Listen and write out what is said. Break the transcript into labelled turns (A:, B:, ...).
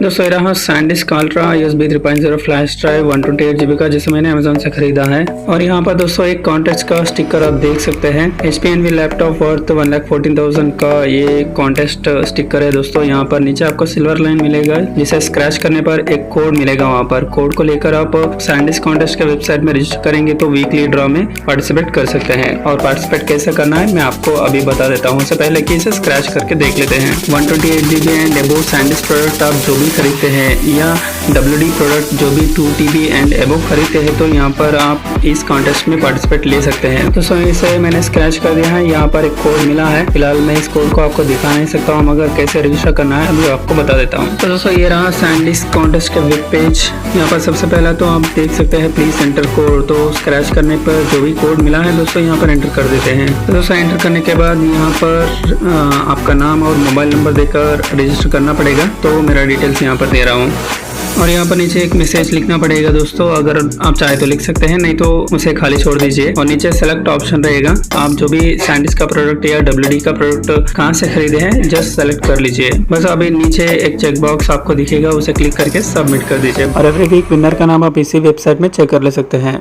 A: दोस्तों ये रहा SanDisk ultra USB 3.0 flash drive 128 GB का, जिसे मैंने अमेजोन से खरीदा है। और यहाँ पर दोस्तों एक कॉन्टेस्ट का स्टिकर आप देख सकते हैं। HP लैपटॉप वर्थ 1,14,000 का ये कॉन्टेस्ट स्टिकर है दोस्तों। यहाँ पर नीचे आपको सिल्वर लाइन मिलेगा, जिसे स्क्रैच करने पर एक कोड मिलेगा। वहाँ पर कोड को लेकर आप सैंडिस्क कॉन्टेस्ट के वेबसाइट में रजिस्टर करेंगे तो वीकली ड्रॉ में पार्टिसिपेट कर सकते हैं। और पार्टिसिपेट कैसे करना है मैं आपको अभी बता देता हूँ। उससे पहले कि इसे स्क्रैच करके देख लेते हैं। 128 GB एंड एबो सैंडिस्क प्रोडक्ट आप जो भी खरीदते हैं या WD प्रोडक्ट जो भी 2 TB एंड एबो खरीदते हैं तो यहाँ पर आप इस कॉन्टेस्ट में पार्टिसिपेट ले सकते हैं। तो इसे मैंने स्क्रैच कर दिया है। यहाँ पर एक कोड मिला है। फिलहाल मैं इस कोड को आपको दिखा नहीं सकता हूँ, मगर कैसे रजिस्टर करना है अभी आपको बता देता हूँ। तो दोस्तों ये रहा सैंडिस्क कॉन्टेस्ट का वेब पेज। यहाँ पर सबसे पहला तो आप देख सकते हैं प्लीज एंटर कोड। तो स्क्रैच करने पर जो भी कोड मिला है दोस्तों यहाँ पर एंटर कर देते हैं। तो दोस्तों एंटर करने के बाद यहाँ पर आपका नाम और मोबाइल नंबर देकर रजिस्टर करना पड़ेगा। तो मेरा डिटेल्स यहाँ पर दे रहा हूँ और यहाँ पर नीचे एक मैसेज लिखना पड़ेगा दोस्तों। अगर आप चाहे तो लिख सकते हैं, नहीं तो उसे खाली छोड़ दीजिए। और नीचे सेलेक्ट ऑप्शन रहेगा। आप जो भी सैंडिस्क का प्रोडक्ट या WD का प्रोडक्ट कहाँ से खरीदे हैं जस्ट सेलेक्ट कर लीजिए। बस अभी नीचे एक चेक बॉक्स आपको दिखेगा, उसे क्लिक करके सबमिट कर दीजिए। और एवरी वीक विनर का नाम आप इसी वेबसाइट में चेक कर ले सकते हैं।